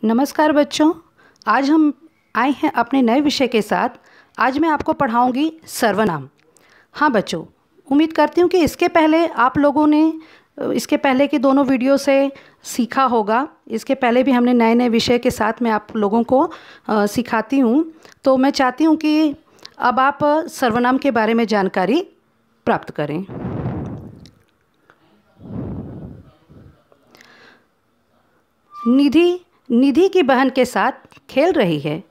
नमस्कार बच्चों, आज हम आए हैं अपने नए विषय के साथ। आज मैं आपको पढ़ाऊंगी सर्वनाम। हाँ बच्चों, उम्मीद करती हूँ कि इसके पहले आप लोगों ने इसके पहले की दोनों वीडियो से सीखा होगा। इसके पहले भी हमने नए नए विषय के साथ मैं आप लोगों को सिखाती हूँ। तो मैं चाहती हूँ कि अब आप सर्वनाम के बारे में जानकारी प्राप्त करें। निधि की बहन के साथ खेल रही है।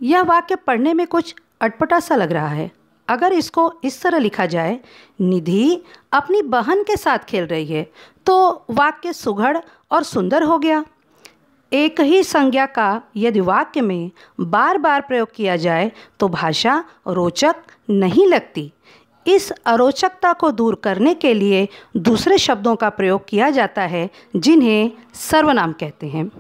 यह वाक्य पढ़ने में कुछ अटपटा सा लग रहा है। अगर इसको इस तरह लिखा जाए, निधि अपनी बहन के साथ खेल रही है, तो वाक्य सुघड़ और सुंदर हो गया। एक ही संज्ञा का यदि वाक्य में बार बार प्रयोग किया जाए तो भाषा रोचक नहीं लगती। इस अरोचकता को दूर करने के लिए दूसरे शब्दों का प्रयोग किया जाता है, जिन्हें सर्वनाम कहते हैं।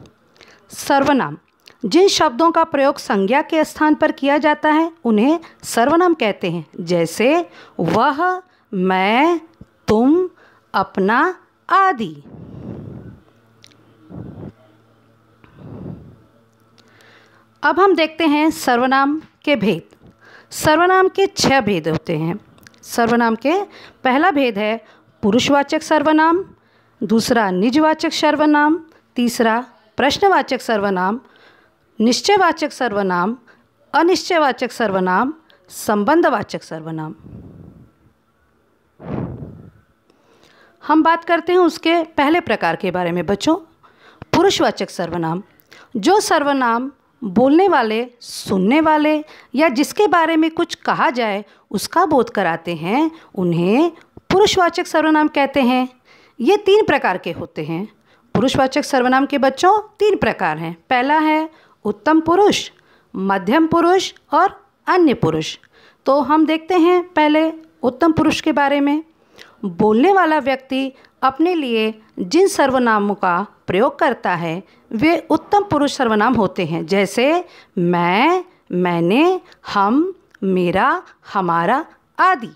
सर्वनाम जिन शब्दों का प्रयोग संज्ञा के स्थान पर किया जाता है उन्हें सर्वनाम कहते हैं। जैसे वह, मैं, तुम, अपना आदि। अब हम देखते हैं सर्वनाम के भेद। सर्वनाम के 6 भेद होते हैं। सर्वनाम के पहला भेद है पुरुषवाचक सर्वनाम, दूसरा निजवाचक सर्वनाम, तीसरा प्रश्नवाचक सर्वनाम, निश्चयवाचक सर्वनाम, अनिश्चयवाचक सर्वनाम, संबंधवाचक सर्वनाम। हम बात करते हैं उसके पहले प्रकार के बारे में बच्चों। पुरुषवाचक सर्वनाम, जो सर्वनाम बोलने वाले, सुनने वाले या जिसके बारे में कुछ कहा जाए उसका बोध कराते हैं, उन्हें पुरुषवाचक सर्वनाम कहते हैं। ये 3 प्रकार के होते हैं। पुरुषवाचक सर्वनाम के बच्चों 3 प्रकार हैं। पहला है उत्तम पुरुष, मध्यम पुरुष और अन्य पुरुष। तो हम देखते हैं पहले उत्तम पुरुष के बारे में। बोलने वाला व्यक्ति अपने लिए जिन सर्वनामों का प्रयोग करता है वे उत्तम पुरुष सर्वनाम होते हैं। जैसे मैं, मैंने, हम, मेरा, हमारा आदि।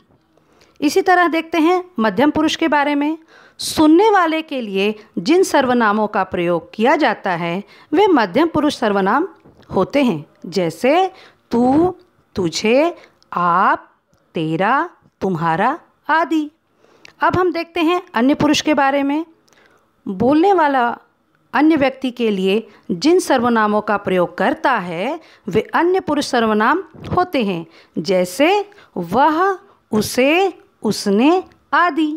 इसी तरह देखते हैं मध्यम पुरुष के बारे में। सुनने वाले के लिए जिन सर्वनामों का प्रयोग किया जाता है वे मध्यम पुरुष सर्वनाम होते हैं। जैसे तू, तुझे, आप, तेरा, तुम्हारा आदि। अब हम देखते हैं अन्य पुरुष के बारे में। बोलने वाला अन्य व्यक्ति के लिए जिन सर्वनामों का प्रयोग करता है वे अन्य पुरुष सर्वनाम होते हैं। जैसे वह, उसे, उसने आदि।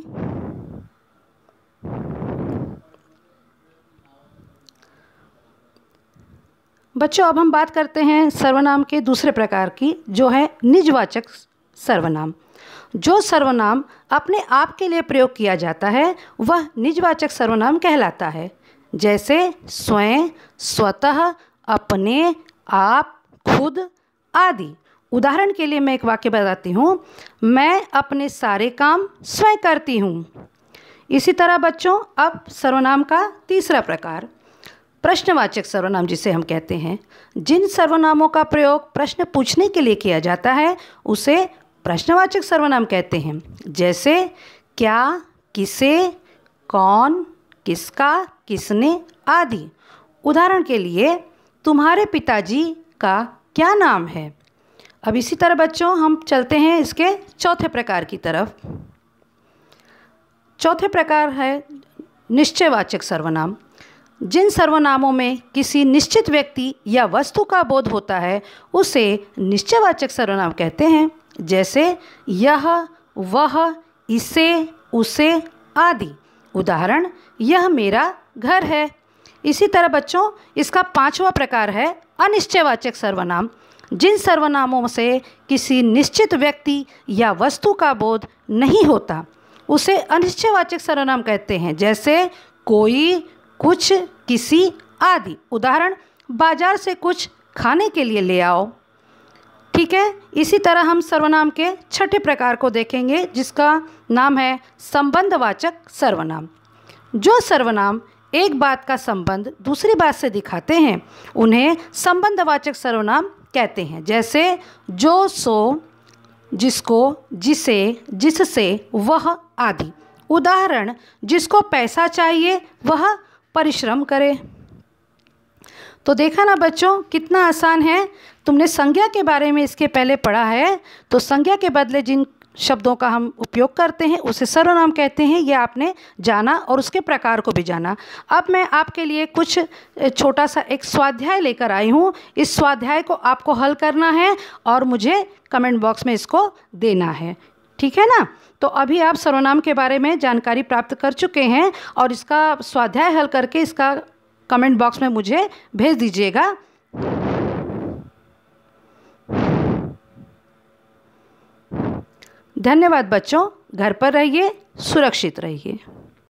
बच्चों, अब हम बात करते हैं सर्वनाम के दूसरे प्रकार की, जो है निजवाचक सर्वनाम। जो सर्वनाम अपने आप के लिए प्रयोग किया जाता है वह निजवाचक सर्वनाम कहलाता है। जैसे स्वयं, स्वतः, अपने, आप, खुद आदि। उदाहरण के लिए मैं एक वाक्य बताती हूँ, मैं अपने सारे काम स्वयं करती हूँ। इसी तरह बच्चों, अब सर्वनाम का तीसरा प्रकार प्रश्नवाचक सर्वनाम जिसे हम कहते हैं। जिन सर्वनामों का प्रयोग प्रश्न पूछने के लिए किया जाता है उसे प्रश्नवाचक सर्वनाम कहते हैं। जैसे क्या, किसे, कौन, किसका, किसने आदि। उदाहरण के लिए तुम्हारे पिताजी का क्या नाम है। अब इसी तरह बच्चों हम चलते हैं इसके चौथे प्रकार की तरफ। चौथे प्रकार है निश्चयवाचक सर्वनाम। जिन सर्वनामों में किसी निश्चित व्यक्ति या वस्तु का बोध होता है उसे निश्चयवाचक सर्वनाम कहते हैं। जैसे यह, वह, इसे, उसे आदि। उदाहरण यह मेरा घर है। इसी तरह बच्चों इसका 5वां प्रकार है अनिश्चयवाचक सर्वनाम। जिन सर्वनामों से किसी निश्चित व्यक्ति या वस्तु का बोध नहीं होता उसे अनिश्चयवाचक सर्वनाम कहते हैं। जैसे कोई, कुछ, किसी आदि। उदाहरण बाजार से कुछ खाने के लिए ले आओ। ठीक है। इसी तरह हम सर्वनाम के 6ठे प्रकार को देखेंगे जिसका नाम है संबंधवाचक सर्वनाम। जो सर्वनाम एक बात का संबंध दूसरी बात से दिखाते हैं उन्हें संबंधवाचक सर्वनाम कहते हैं। जैसे जो, सो, जिसको, जिसे, जिससे, वह आदि। उदाहरण जिसको पैसा चाहिए वह परिश्रम करे। तो देखा ना बच्चों, कितना आसान है। तुमने संज्ञा के बारे में इसके पहले पढ़ा है। तो संज्ञा के बदले जिन शब्दों का हम उपयोग करते हैं उसे सर्वनाम कहते हैं, ये आपने जाना और उसके प्रकार को भी जाना। अब मैं आपके लिए कुछ छोटा सा एक स्वाध्याय लेकर आई हूँ। इस स्वाध्याय को आपको हल करना है और मुझे कमेंट बॉक्स में इसको देना है, ठीक है ना। तो अभी आप सर्वनाम के बारे में जानकारी प्राप्त कर चुके हैं और इसका स्वाध्याय हल करके इसका कमेंट बॉक्स में मुझे भेज दीजिएगा। धन्यवाद बच्चों। घर पर रहिए, सुरक्षित रहिए।